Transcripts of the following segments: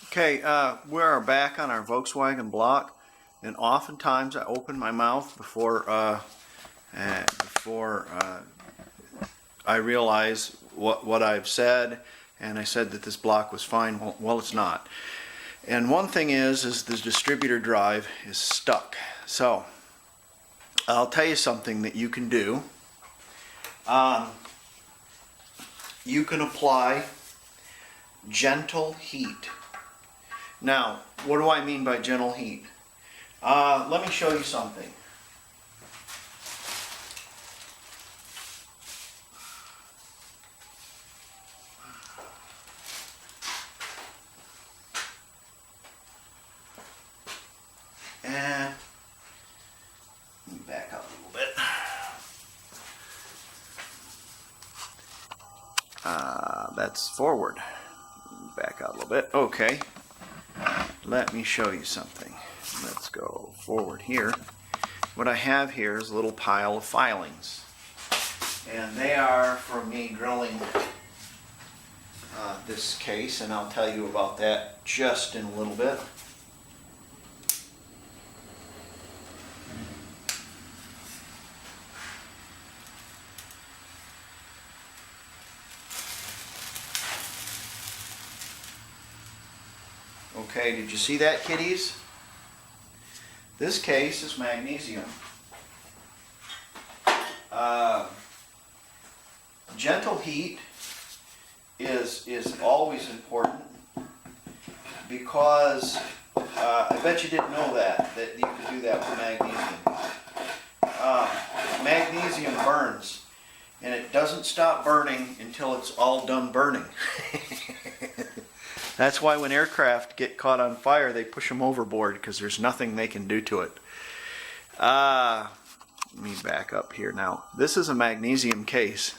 Okay, we are back on our Volkswagen block, and oftentimes I open my mouth before I realize what I've said, and I said that this block was fine. Well, it's not. And one thing is the distributor drive is stuck. So I'll tell you something that you can do. You can apply gentle heat. Now, what do I mean by gentle heat? Let me show you something. And let me back up a little bit. That's forward. Back out a little bit. Okay. Let me show you something. Let's go forward here. What I have here is a little pile of filings. And they are from me drilling this case, and I'll tell you about that just in a little bit. Okay, did you see that, kiddies? This case is magnesium. Gentle heat is always important because I bet you didn't know that you could do that with magnesium. Magnesium burns, and it doesn't stop burning until it's all done burning. That's why when aircraft get caught on fire, they push them overboard because there's nothing they can do to it. Let me back up here now. This is a magnesium case.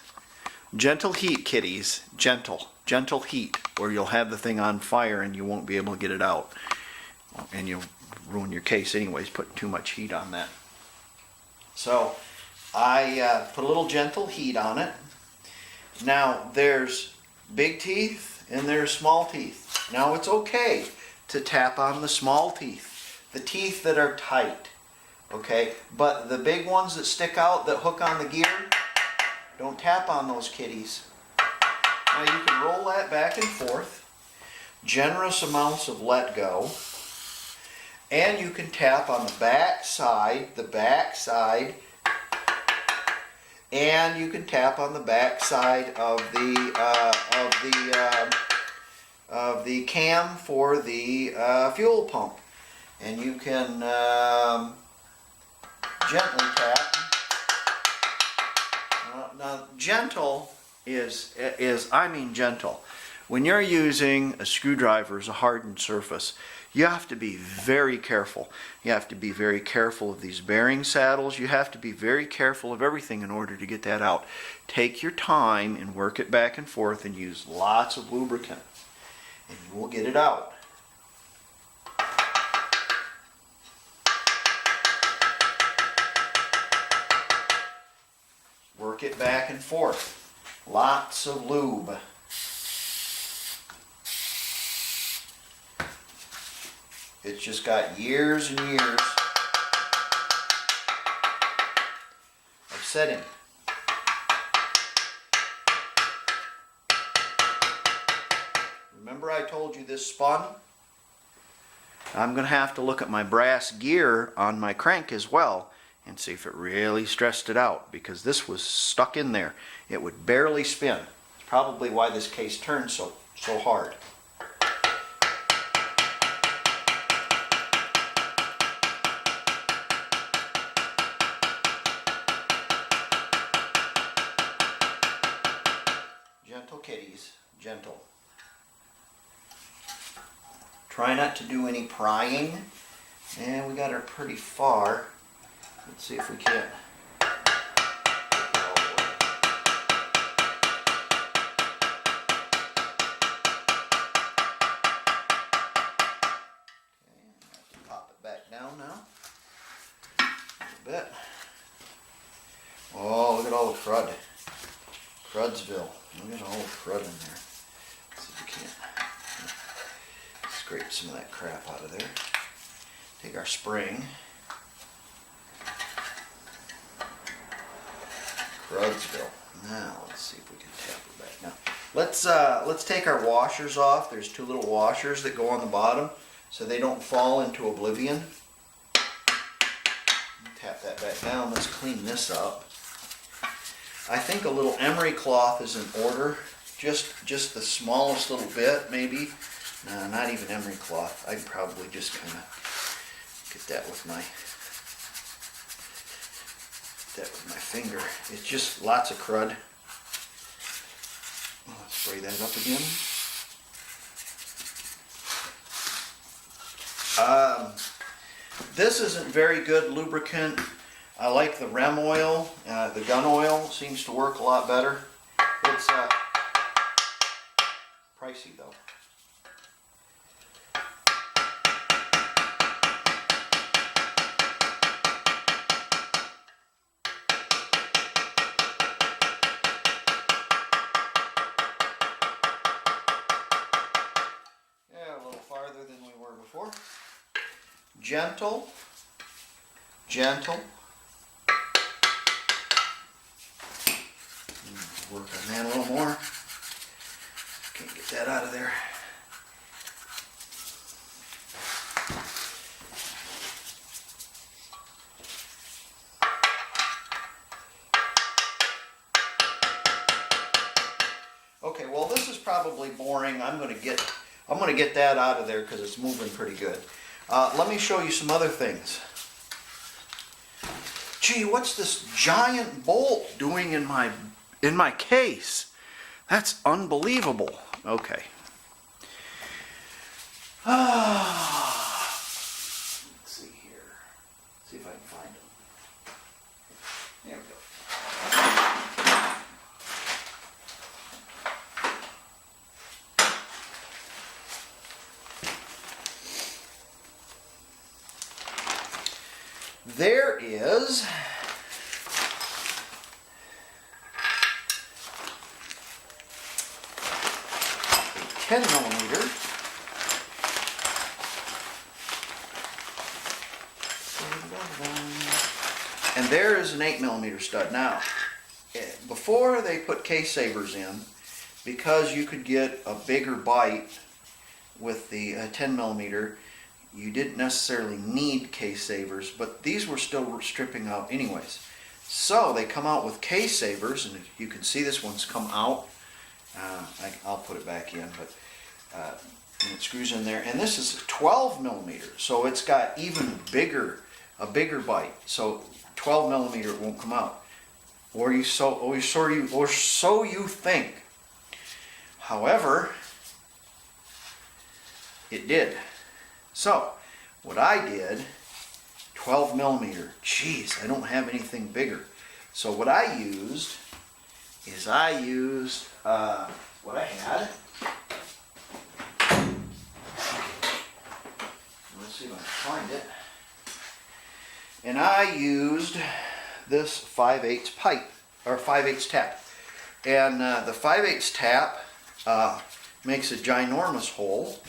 Gentle heat, kiddies. Gentle heat, or you'll have the thing on fire and you won't be able to get it out. And you'll ruin your case anyways, putting too much heat on that. So I put a little gentle heat on it. Now there's big teeth and there's small teeth. Now it's okay to tap on the small teeth, the teeth that are tight, okay? But the big ones that stick out, that hook on the gear, don't tap on those kitties. Now you can roll that back and forth, generous amounts of let go, and you can tap on the back side, and you can tap on the back side of the cam for the fuel pump, and you can gently tap. Now gentle is I mean gentle. When you're using a screwdriver as a hardened surface, you have to be very careful. You have to be very careful of these bearing saddles. You have to be very careful of everything in order to get that out. Take your time and work it back and forth and use lots of lubricant, and you will get it out. Work it back and forth. Lots of lube. It's just got years and years of setting. Remember I told you this spun? I'm going to have to look at my brass gear on my crank as well and see if it really stressed it out, because this was stuck in there. It would barely spin. It's probably why this case turns so hard. Gentle kitties, gentle. Try not to do any prying. And we got her pretty far. Let's see if we can. Pop it back down now. A little bit. Oh, look at all the crud. Crudsville. Look at all the crud in there. Let's see if we can scrape some of that crap out of there. Take our spring. Crudsville. Now let's see if we can tap it back. Now let's take our washers off. There's two little washers that go on the bottom so they don't fall into oblivion. Tap that back down. Let's clean this up. I think a little emery cloth is in order. Just the smallest little bit, maybe. No, not even emery cloth. I'd probably just kind of get that with my finger. It's just lots of crud. Let's spray that up again. This isn't very good lubricant. I like the Rem oil. The gun oil seems to work a lot better. It's pricey though. Yeah, a little farther than we were before. Gentle, gentle. Work on that a little more. Can't get that out of there. Okay, well this is probably boring. I'm gonna get that out of there because it's moving pretty good. Let me show you some other things. Gee, what's this giant bolt doing in my case? That's unbelievable. Okay. Let's see here. See if I can find them. There we go. There is a 10 millimeter. And there is an 8 millimeter stud. Now, before they put case savers in, because you could get a bigger bite with the 10 millimeter, you didn't necessarily need case savers, but these were still stripping out anyways. So they come out with case savers, and you can see this one's come out. I'll put it back in, but and it screws in there. And this is 12 millimeter, so it's got even bigger, a bigger bite. So 12 millimeter, it won't come out, or so you think. However, it did. So, what I did, 12 millimeter, geez, I don't have anything bigger. So what I used is what I had. Let's see if I can find it. And I used this 5/8 pipe, or 5/8 tap. And the 5/8 tap makes a ginormous hole.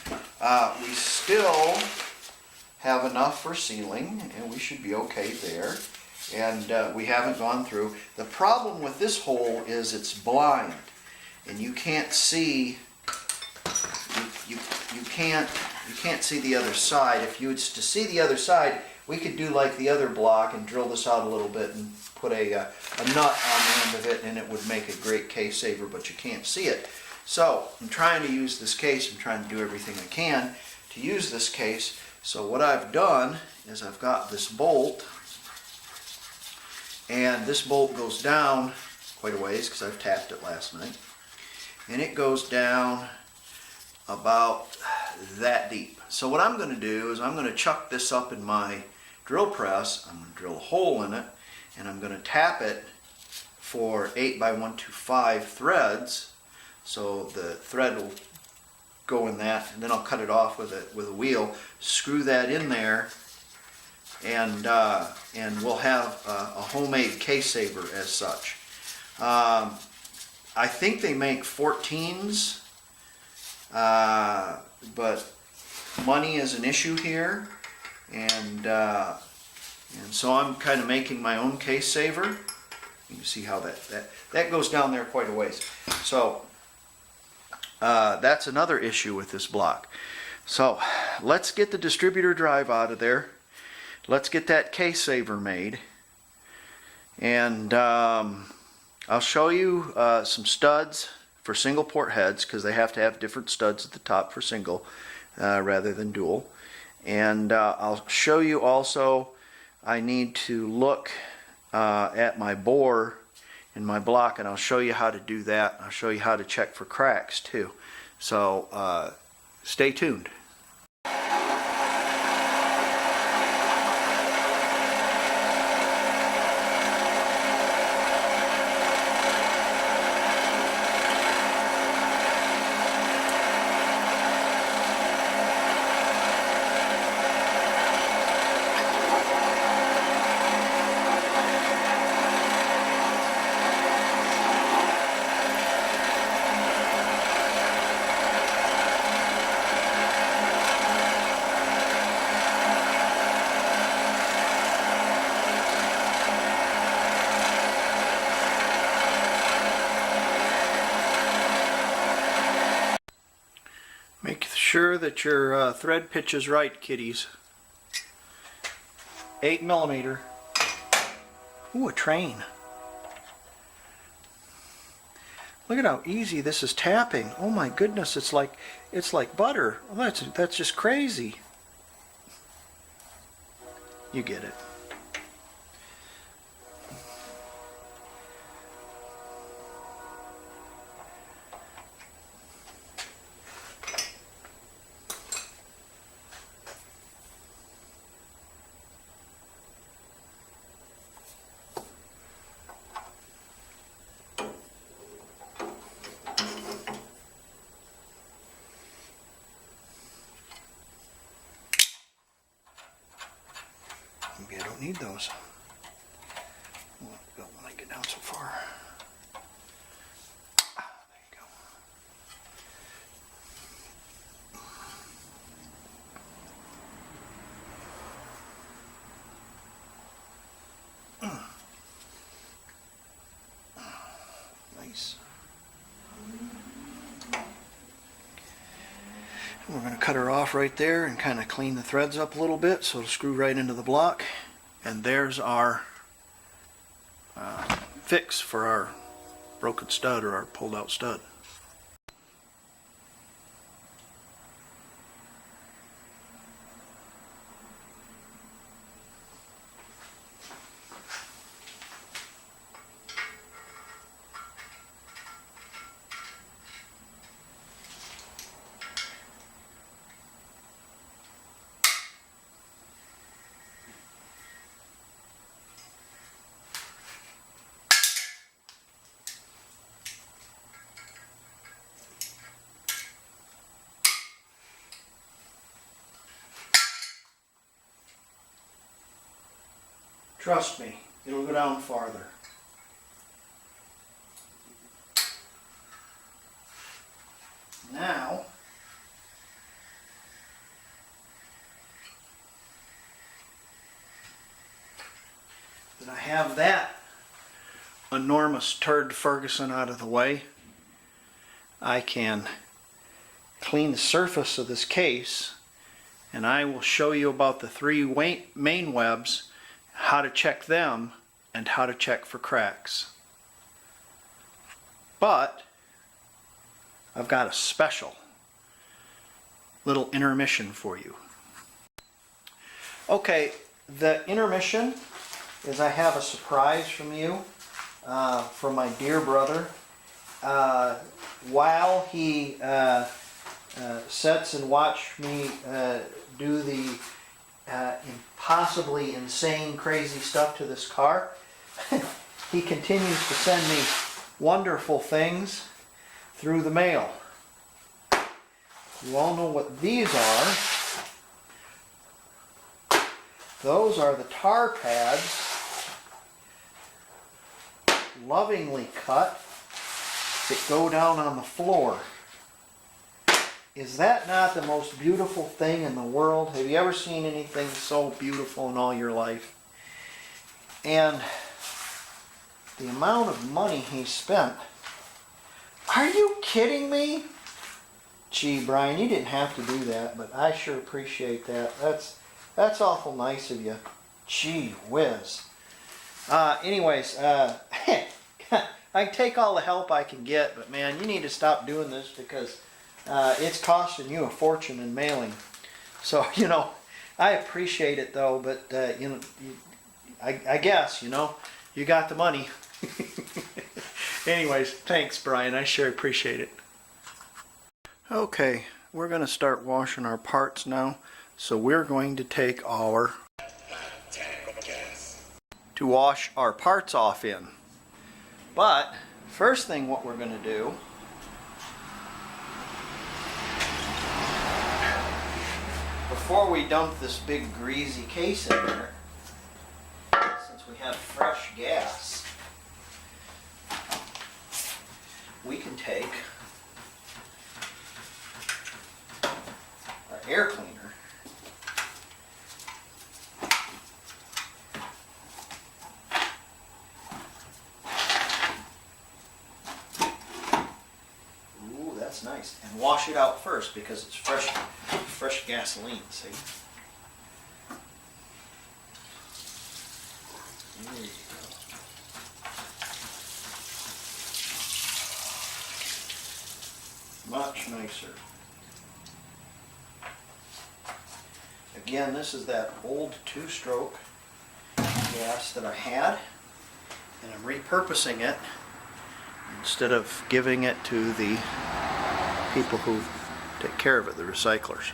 We still have enough for sealing, and we should be okay there. And we haven't gone through. The problem with this hole is it's blind, and you can't see. You can't see the other side. If you was to see the other side, we could do like the other block and drill this out a little bit and put a nut on the end of it, and it would make a great case saver, but you can't see it. So I'm trying to use this case. I'm trying to do everything I can to use this case. So what I've done is I've got this bolt, and this bolt goes down quite a ways because I've tapped it last night, and it goes down about that deep. So what I'm going to do is I'm going to chuck this up in my drill press. I'm going to drill a hole in it, and I'm going to tap it for 8x125 threads. So the thread will go in that, and then I'll cut it off with a wheel, screw that in there, and we'll have a homemade case saver as such. I think they make 14s, but money is an issue here, and so I'm kind of making my own case saver. You can see how that goes down there quite a ways. So that's another issue with this block. So let's get the distributor drive out of there. Let's get that case saver made, and I'll show you some studs for single port heads, because they have to have different studs at the top for single rather than dual. And I'll show you also, I need to look at my bore in my block, and I'll show you how to do that. I'll show you how to check for cracks too. So stay tuned. Make sure that your thread pitch is right, kiddies. 8mm. Ooh, a train. Look at how easy this is tapping. Oh my goodness, it's like butter. Oh, that's just crazy. You get it. Maybe I don't need those. Don't want to get down so far. There you go. Nice. We're going to cut her off right there and kind of clean the threads up a little bit so it'll screw right into the block. And there's our fix for our broken stud or our pulled out stud. Trust me, it'll go down farther. Now, that I have that enormous turd Ferguson out of the way, I can clean the surface of this case, and I will show you about the three main webs, how to check them, and how to check for cracks. But I've got a special little intermission for you. Okay, the intermission is I have a surprise from you, from my dear brother. While he sits and watches me do the impossibly insane, crazy stuff to this car, he continues to send me wonderful things through the mail. You all know what these are. Those are the tar pads, lovingly cut, that go down on the floor. Is that not the most beautiful thing in the world? Have you ever seen anything so beautiful in all your life? And the amount of money he spent. Are you kidding me? Gee, Brian, you didn't have to do that, but I sure appreciate that. That's awful nice of you. Gee whiz. Anyways, I can take all the help I can get, but man, you need to stop doing this because it's costing you a fortune in mailing. So, I appreciate it though, but I guess, you got the money. Anyways, thanks, Brian. I sure appreciate it. Okay, we're going to start washing our parts now. So we're going to take our to wash our parts off in. But first thing what we're going to do before we dump this big greasy case in there, since we have fresh gas, we can take our air cleaner nice and wash it out first because it's fresh gasoline, see? There you go. Much nicer. Again, this is that old 2-stroke gas that I had, and I'm repurposing it instead of giving it to the people who take care of it, the recyclers.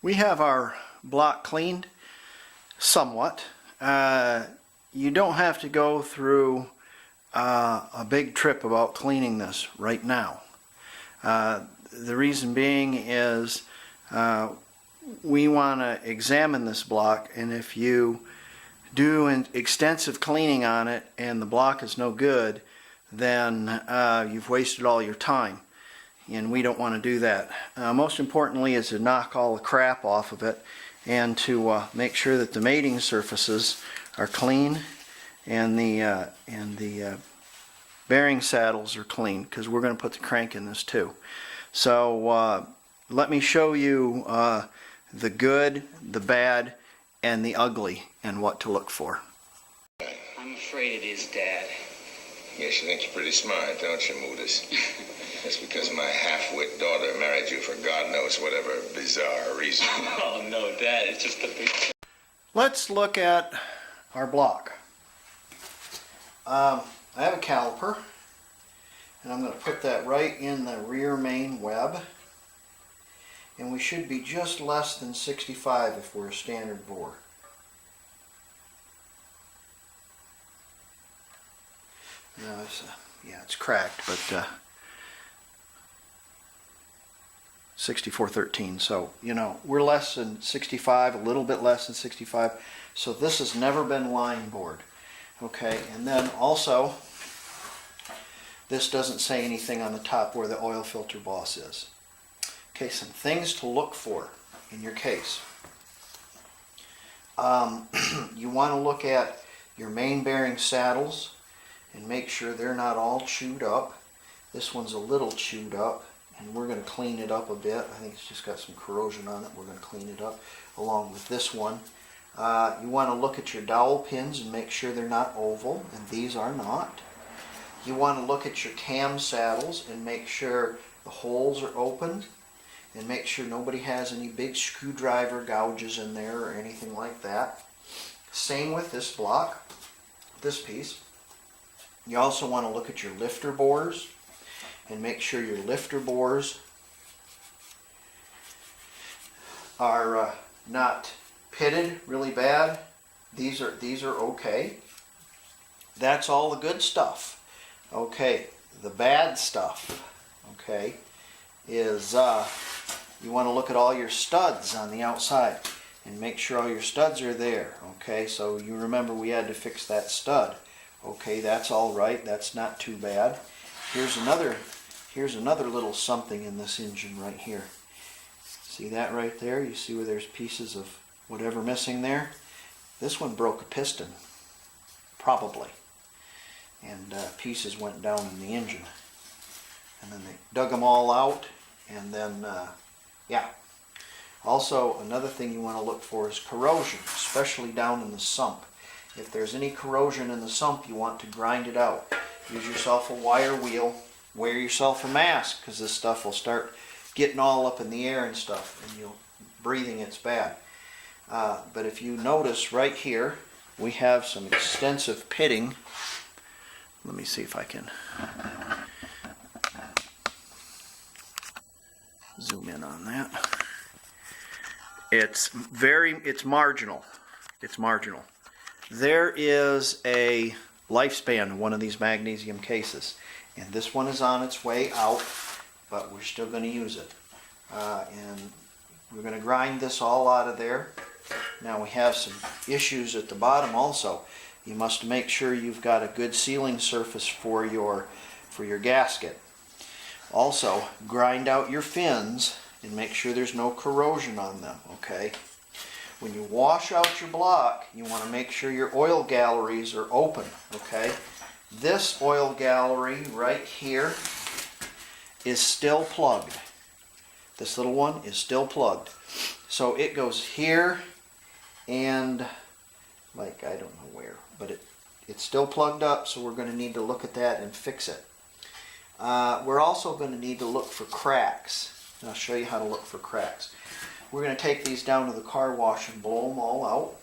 We have our block cleaned somewhat. You don't have to go through a big trip about cleaning this right now. The reason being is we want to examine this block, and if you do an extensive cleaning on it and the block is no good, then you've wasted all your time. And we don't want to do that. Most importantly is to knock all the crap off of it and to make sure that the mating surfaces are clean and the bearing saddles are clean, because we're going to put the crank in this too. So let me show you the good, the bad, and the ugly, and what to look for. I'm afraid it is, Dad. Yes, you think you're pretty smart, don't you, Moodus? That's because my half-wit daughter married you for God knows whatever bizarre reason. Oh, no, Dad, it's just a big... Let's look at our block. I have a caliper, and I'm going to put that right in the rear main web. And we should be just less than 65 if we're a standard bore. No, it's cracked, but 6413. So, we're less than 65, a little bit less than 65. So this has never been line bored. Okay, and then also, this doesn't say anything on the top where the oil filter boss is. Okay, some things to look for in your case. You want to look at your main bearing saddles and make sure they're not all chewed up. This one's a little chewed up, and we're going to clean it up a bit. I think it's just got some corrosion on it. We're going to clean it up along with this one. You want to look at your dowel pins and make sure they're not oval, and these are not. You want to look at your cam saddles and make sure the holes are open, and make sure nobody has any big screwdriver gouges in there or anything like that. Same with this block, this piece. You also want to look at your lifter bores and make sure your lifter bores are not pitted really bad. These are okay. That's all the good stuff. Okay, the bad stuff, okay, is you want to look at all your studs on the outside and make sure all your studs are there. Okay, so you remember we had to fix that stud. Okay, that's all right. That's not too bad. Here's another little something in this engine right here. See that right there? You see where there's pieces of whatever missing there? This one broke a piston, probably. And pieces went down in the engine. And then they dug them all out, and then, yeah. Also, another thing you want to look for is corrosion, especially down in the sump. If there's any corrosion in the sump, you want to grind it out. Use yourself a wire wheel, wear yourself a mask, because this stuff will start getting all up in the air and stuff, and breathing it's bad. But if you notice right here, we have some extensive pitting. Let me see if I can zoom in on that. It's marginal. It's marginal. There is a lifespan of one of these magnesium cases, and this one is on its way out, but we're still going to use it. And we're going to grind this all out of there. Now we have some issues at the bottom also. You must make sure you've got a good sealing surface for your gasket. Also, grind out your fins and make sure there's no corrosion on them, okay? When you wash out your block, you want to make sure your oil galleries are open, okay? This oil gallery right here is still plugged. This little one is still plugged. So it goes here and like I don't know where, but it's still plugged up, so we're going to need to look at that and fix it. We're also going to need to look for cracks. And I'll show you how to look for cracks. We're going to take these down to the car wash and blow them all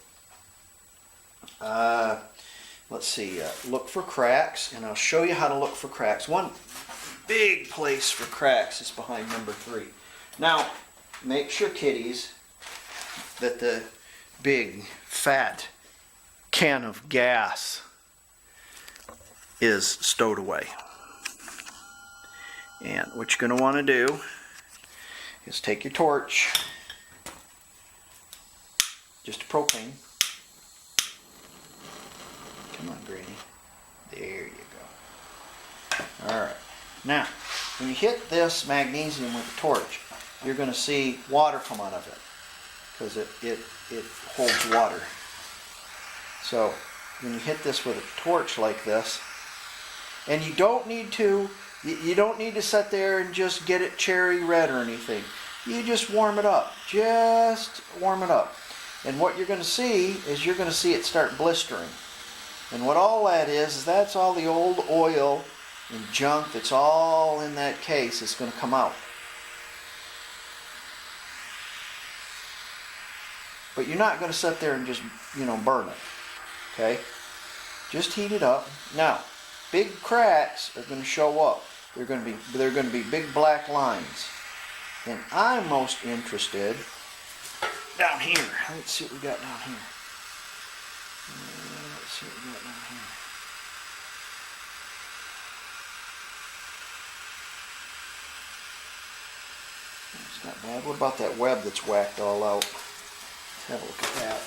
out. Let's see, look for cracks, and I'll show you how to look for cracks. One big place for cracks is behind number 3. Now, make sure, kiddies, that the big, fat can of gas is stowed away. And what you're going to want to do is take your torch, just a propane. Come on, Granny. There you go. Alright. Now, when you hit this magnesium with the torch, you're going to see water come out of it, because it holds water. So, when you hit this with a torch like this, and you don't need to sit there and just get it cherry red or anything. You just warm it up. Just warm it up. And what you're going to see is you're going to see it start blistering. And what all that is that's all the old oil and junk that's all in that case is going to come out. But you're not going to sit there and just, burn it. Okay? Just heat it up. Now, big cracks are going to show up. They're going to be big black lines. And I'm most interested down here. Let's see what we got down here. Let's see what we got down here. It's not bad. What about that web that's whacked all out? Let's have a look at that.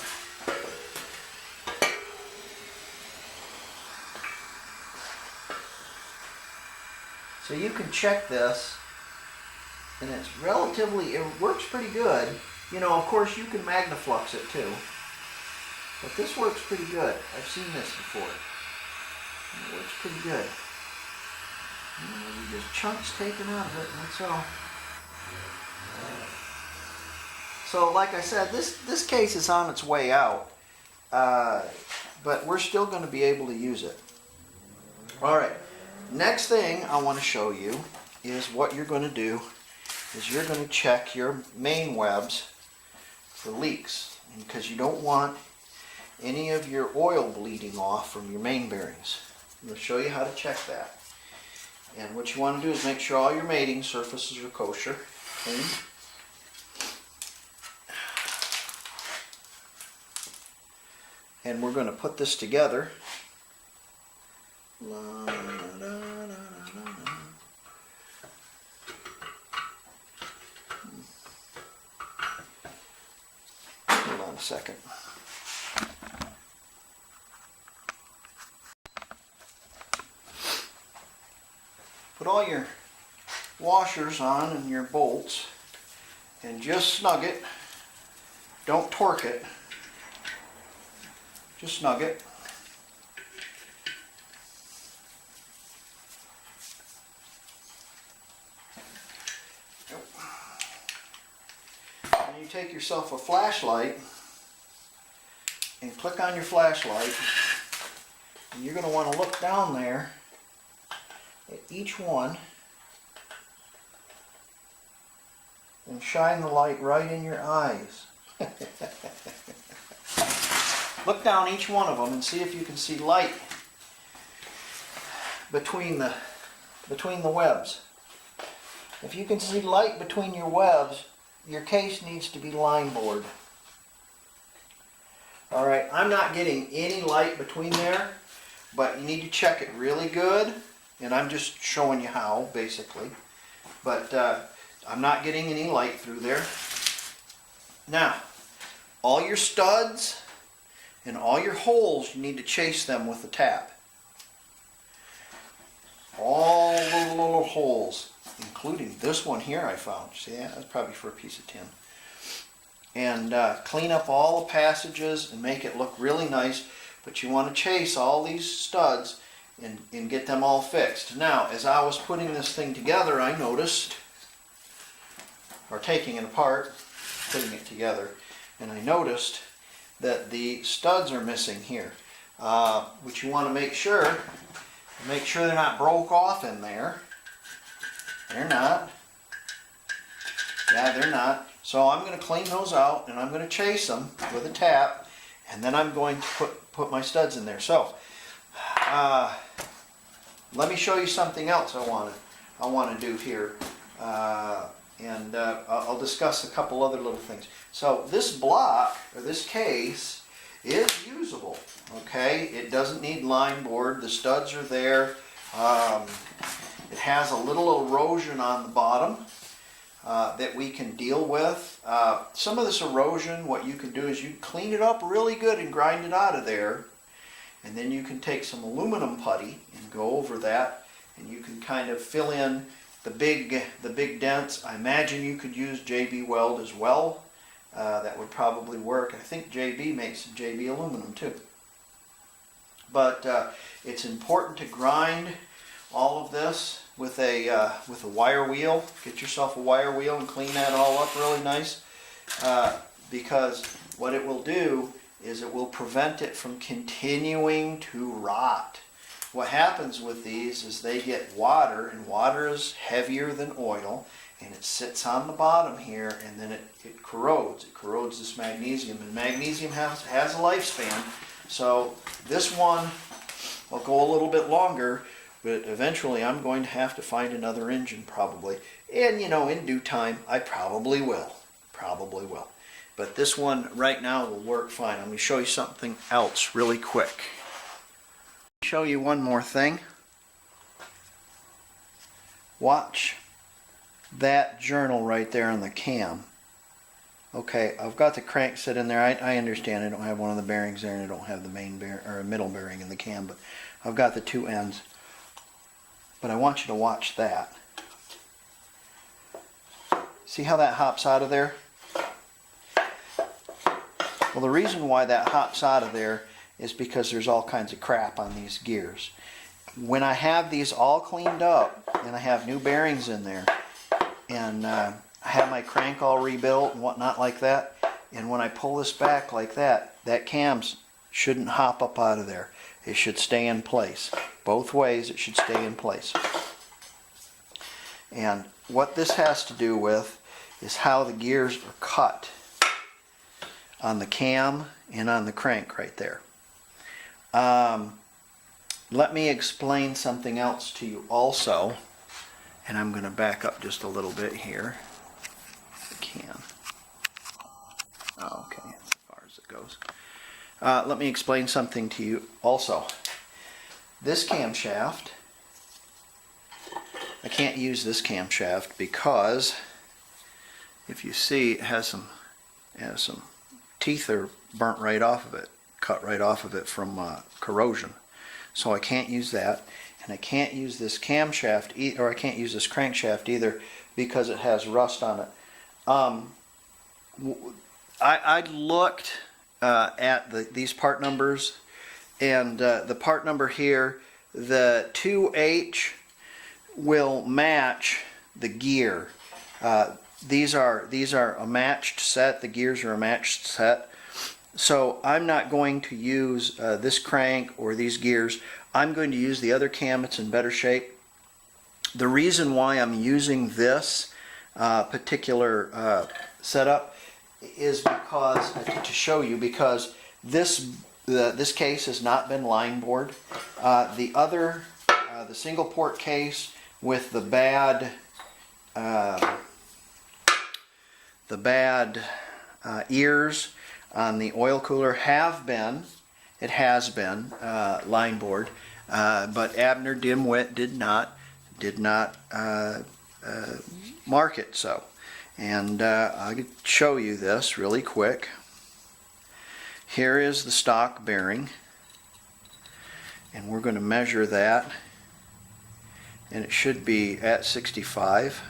So you can check this, and it works pretty good. Of course you can magnaflux it too, but this works pretty good. I've seen this before. It works pretty good. Just chunks taken out of it, and that's all. So like I said, this case is on its way out, but we're still going to be able to use it. Alright. Next thing I want to show you is what you're going to do is you're going to check your main webs for leaks, because you don't want any of your oil bleeding off from your main bearings. I'm going to show you how to check that. And what you want to do is make sure all your mating surfaces are kosher, clean. And we're going to put this together. La, da, da, da, da, da. Hold on a second. Put all your washers on and your bolts, and just snug it. Don't torque it. Just snug it. And you take yourself a flashlight and click on your flashlight, and you're going to want to look down there at each one and shine the light right in your eyes. Look down each one of them and see if you can see light between the webs. If you can see light between your webs, your case needs to be line bored. Alright, I'm not getting any light between there, but you need to check it really good, and I'm just showing you how, basically. But I'm not getting any light through there. Now, all your studs and all your holes, you need to chase them with a tap. All the little holes, including this one here I found. See that? That's probably for a piece of tin. And clean up all the passages and make it look really nice. But you want to chase all these studs and get them all fixed. Now, as I was putting this thing together, I noticed, or taking it apart, putting it together, and I noticed that the studs are missing here. Which you want to make sure they're not broke off in there. They're not. Yeah, they're not. So I'm going to clean those out, and I'm going to chase them with a tap, and then I'm going to put my studs in there. So let me show you something else I want to do here, and I'll discuss a couple other little things. So this block, or this case, is usable. Okay, it doesn't need line board. The studs are there. It has a little erosion on the bottom that we can deal with. Some of this erosion, what you can do is you clean it up really good and grind it out of there, and then you can take some aluminum putty and go over that, and you can kind of fill in the big dents. I imagine you could use JB Weld as well. That would probably work. I think JB makes JB aluminum too. But it's important to grind all of this with a wire wheel. Get yourself a wire wheel and clean that all up really nice, because what it will do is it will prevent it from continuing to rot. What happens with these is they get water, and water is heavier than oil, and it sits on the bottom here, and then it corrodes. It corrodes this magnesium, and magnesium has a lifespan. So this one will go a little bit longer, but eventually I'm going to have to find another engine probably. And you know, in due time, I probably will. Probably will. But this one right now will work fine. Let me show you something else really quick. Show you one more thing. Watch that journal right there on the cam. Okay, I've got the crank set in there. I understand I don't have one of the bearings there, and I don't have the main bearing or middle bearing in the cam, but I've got the two ends. But I want you to watch that. See how that hops out of there? Well, the reason why that hops out of there is because there's all kinds of crap on these gears. When I have these all cleaned up and I have new bearings in there, and I have my crank all rebuilt and whatnot like that, and when I pull this back like that, that cams shouldn't hop up out of there. It should stay in place. Both ways it should stay in place. And what this has to do with is how the gears are cut on the cam and on the crank right there. Let me explain something else to you also, and I'm going to back up just a little bit here. If I can. Oh, okay, as far as it goes. Let me explain something to you also. This camshaft, I can't use this camshaft because if you see, it has some teeth are burnt right off of it, cut right off of it from corrosion. So I can't use that, and I can't use this camshaft or I can't use this crankshaft either because it has rust on it. I looked at these part numbers, and the part number here, the 2H will match the gear. These are a matched set. The gears are a matched set. So I'm not going to use this crank or these gears. I'm going to use the other cam. It's in better shape. The reason why I'm using this particular setup is because to show you, because this case has not been line bored. The single port case with the bad ears on the oil cooler has been line bored, but Abner Dimwit did not mark it so. And I could show you this really quick. Here is the stock bearing, and we're going to measure that, and it should be at 65.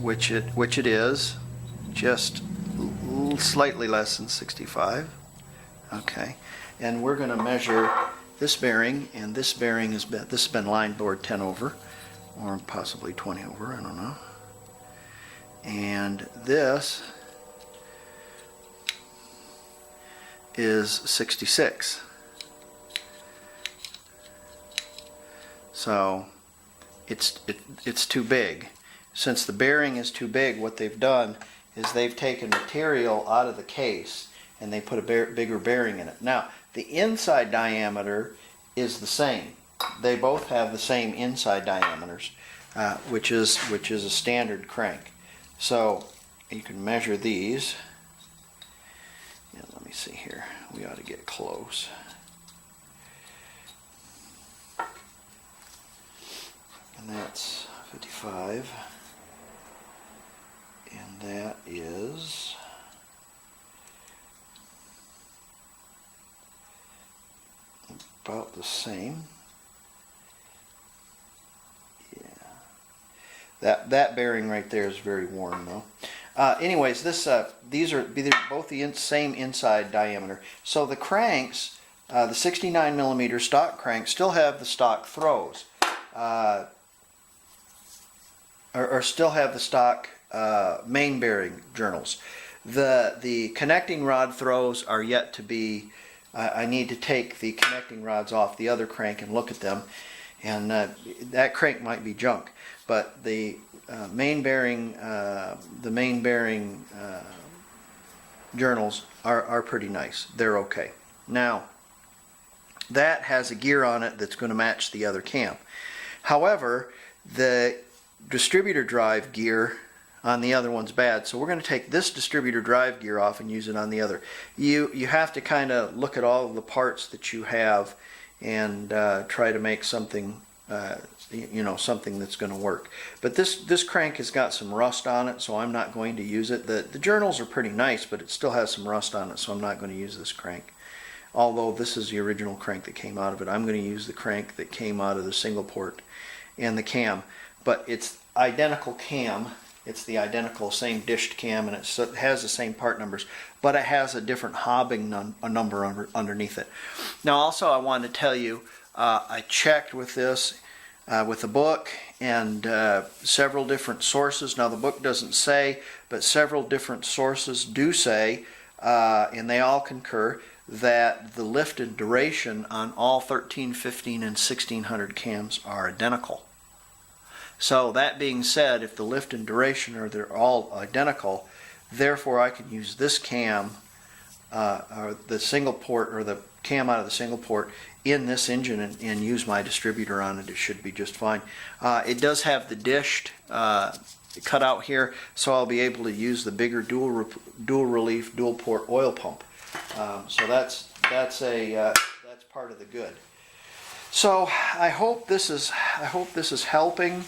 Which it is, just slightly less than 65. Okay, and we're going to measure this bearing, and this bearing this has been line bored 10 over, or possibly 20 over, I don't know. And this is 66. So it's too big. Since the bearing is too big, what they've done is they've taken material out of the case and they put a bigger bearing in it. Now, the inside diameter is the same. They both have the same inside diameters, which is a standard crank. So you can measure these. And let me see here. We ought to get close. And that's 55. And that is about the same. Yeah. That bearing right there is very worn though. Anyways, these are both the same inside diameter. So the cranks, the 69 millimeter stock cranks, still have the stock throws, or still have the stock main bearing journals. The connecting rod throws are yet to be. I need to take the connecting rods off the other crank and look at them, and that crank might be junk. But the main bearing journals are pretty nice. They're okay. Now that has a gear on it that's going to match the other cam. However, the distributor drive gear on the other one's bad, so we're going to take this distributor drive gear off and use it on the other. You have to kind of look at all of the parts that you have and try to make something something that's going to work. But this crank has got some rust on it, so I'm not going to use it. The journals are pretty nice, but it still has some rust on it, so I'm not going to use this crank. Although this is the original crank that came out of it, I'm going to use the crank that came out of the single port and the cam. But it's identical cam. It's the identical same dished cam, and it has the same part numbers, but it has a different hobbing number underneath it. Now also I wanted to tell you, I checked with this with the book and several different sources. Now the book doesn't say, but several different sources do say, and they all concur, that the lift and duration on all 13, 15, and 1600 cams are identical. So that being said, if the lift and duration they're all identical, therefore I can use this cam, or the single port, or the cam out of the single port in this engine and use my distributor on it. It should be just fine. It does have the dished cut out here, so I'll be able to use the bigger dual relief dual port oil pump. So that's part of the good. So I hope this is helping.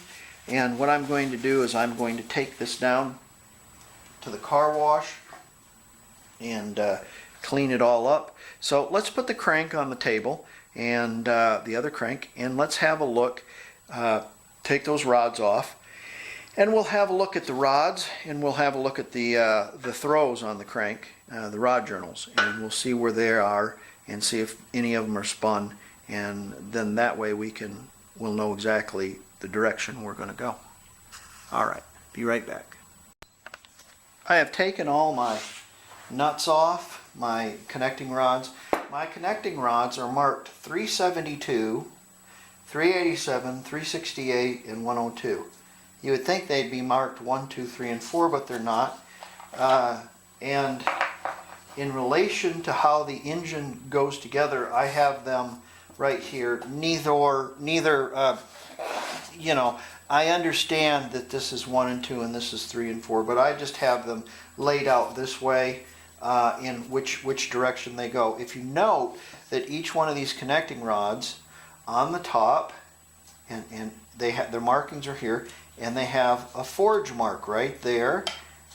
And what I'm going to do is I'm going to take this down to the car wash and clean it all up. So let's put the crank on the table and the other crank, and let's have a look take those rods off, and we'll have a look at the rods, and we'll have a look at the throws on the crank, the rod journals, and we'll see where they are and see if any of them are spun, and then that way we'll know exactly the direction we're going to go. All right, be right back. I have taken all my nuts off, my connecting rods. My connecting rods are marked 372, 387, 368, and 102. You would think they'd be marked 1, 2, 3, and 4, but they're not. And in relation to how the engine goes together, I have them right here. Neither, you know, I understand that this is 1 and 2 and this is 3 and 4, but I just have them laid out this way in which direction they go. If you note that each one of these connecting rods on the top, and their markings are here, and they have a forge mark right there,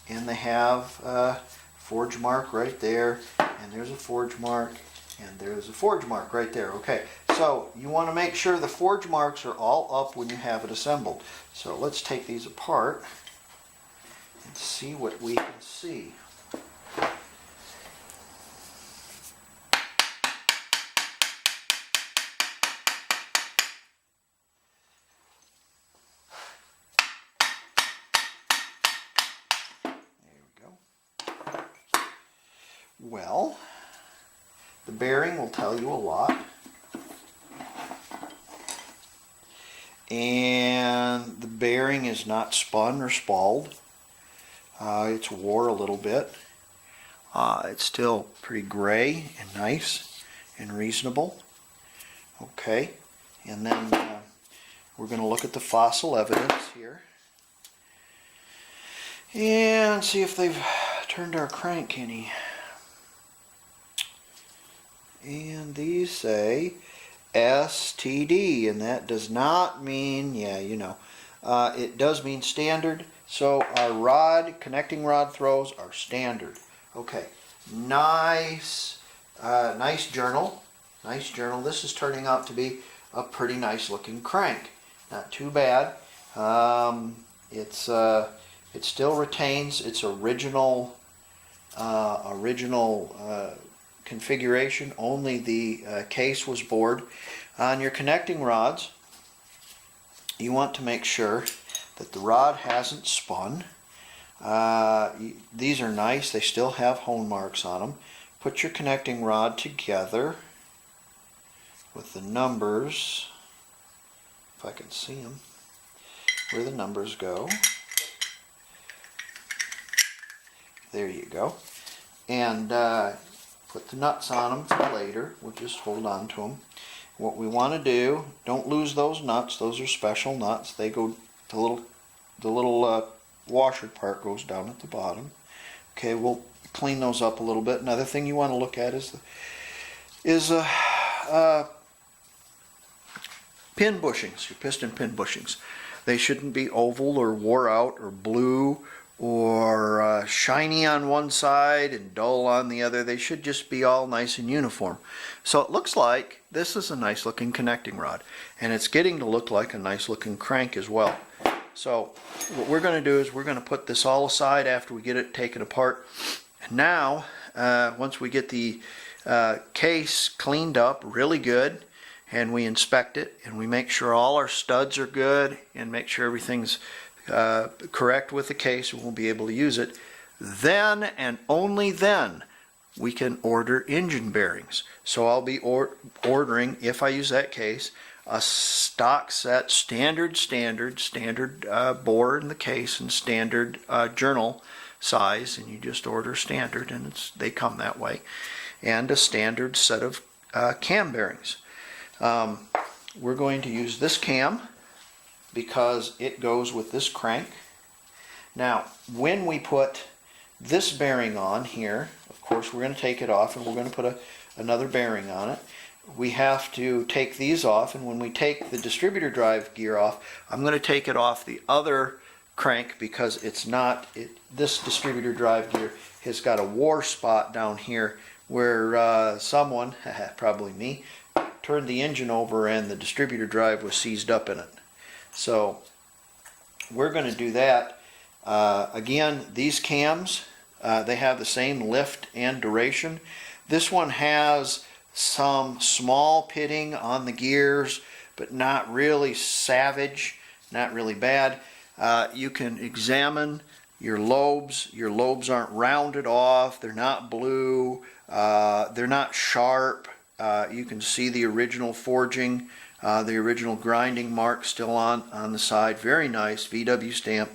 and they have a forge mark right there, and there's a forge mark, and there's a forge mark right there. Okay, so you want to make sure the forge marks are all up when you have it assembled. So let's take these apart and see what we can see. Well, the bearing will tell you a lot, and the bearing is not spun or spalled. It's wore a little bit. It's still pretty gray and nice and reasonable. Okay, and then we're going to look at the fossil evidence here and see if they've turned our crank any. And these say STD, and that does not mean, yeah, you know, it does mean standard. So our connecting rod throws are standard. Okay, nice journal. Nice journal. This is turning out to be a pretty nice looking crank. Not too bad. It still retains its original configuration. Only the case was bored. On your connecting rods, you want to make sure that the rod hasn't spun. These are nice. They still have hone marks on them. Put your connecting rod together with the numbers, if I can see them, where the numbers go. There you go. And put the nuts on them for later. We'll just hold on to them. What we want to do, don't lose those nuts. Those are special nuts. They go, the little washer part goes down at the bottom. Okay, we'll clean those up a little bit. Another thing you want to look at is pin bushings, your piston pin bushings. They shouldn't be oval or wore out or blue or shiny on one side and dull on the other. They should just be all nice and uniform. So it looks like this is a nice looking connecting rod, and it's getting to look like a nice looking crank as well. So what we're going to do is we're going to put this all aside after we get it taken apart. And now, once we get the case cleaned up really good, and we inspect it, and we make sure all our studs are good, and make sure everything's correct with the case, and we'll be able to use it, then and only then we can order engine bearings. So I'll be ordering, if I use that case, a stock set, standard bore in the case and standard journal size, and you just order standard, and they come that way, and a standard set of cam bearings. We're going to use this cam because it goes with this crank. Now, when we put this bearing on here, of course we're going to take it off and we're going to put another bearing on it. We have to take these off, and when we take the distributor drive gear off, I'm going to take it off the other crank because this distributor drive gear has got a war spot down here where someone, probably me, turned the engine over and the distributor drive was seized up in it. So we're going to do that. Again, these cams, they have the same lift and duration. This one has some small pitting on the gears, but not really savage, not really bad. You can examine your lobes. Your lobes aren't rounded off. They're not blue. They're not sharp. You can see the original forging, the original grinding mark still on the side. Very nice VW stamp.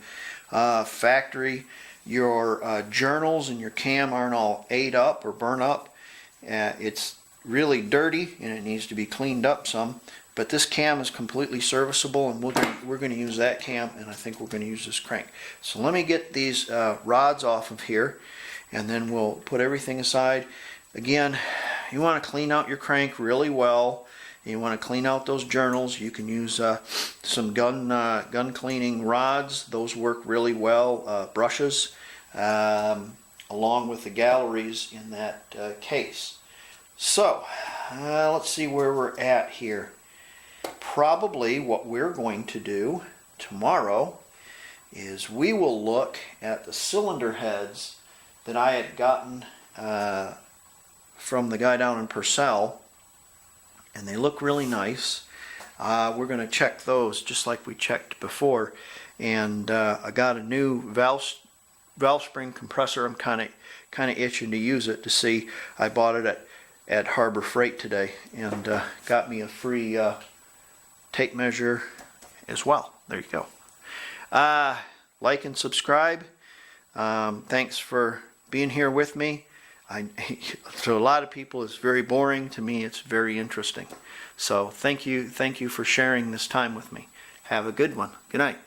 Factory. Your journals and your cam aren't all ate up or burnt up. It's really dirty and it needs to be cleaned up some. But this cam is completely serviceable, and we're going to use that cam, and I think we're going to use this crank. So let me get these rods off of here, and then we'll put everything aside. Again, you want to clean out your crank really well. You want to clean out those journals. You can use some gun cleaning rods. Those work really well. Brushes, along with the galleries in that case. So let's see where we're at here. Probably what we're going to do tomorrow is we will look at the cylinder heads that I had gotten from the guy down in Purcell, and they look really nice. We're going to check those just like we checked before, and I got a new valve spring compressor. I'm kind of itching to use it to see. I bought it at Harbor Freight today, and got me a free tape measure as well. There you go. Like and subscribe. Thanks for being here with me. To a lot of people it's very boring. To me it's very interesting. So thank you for sharing this time with me. Have a good one. Good night.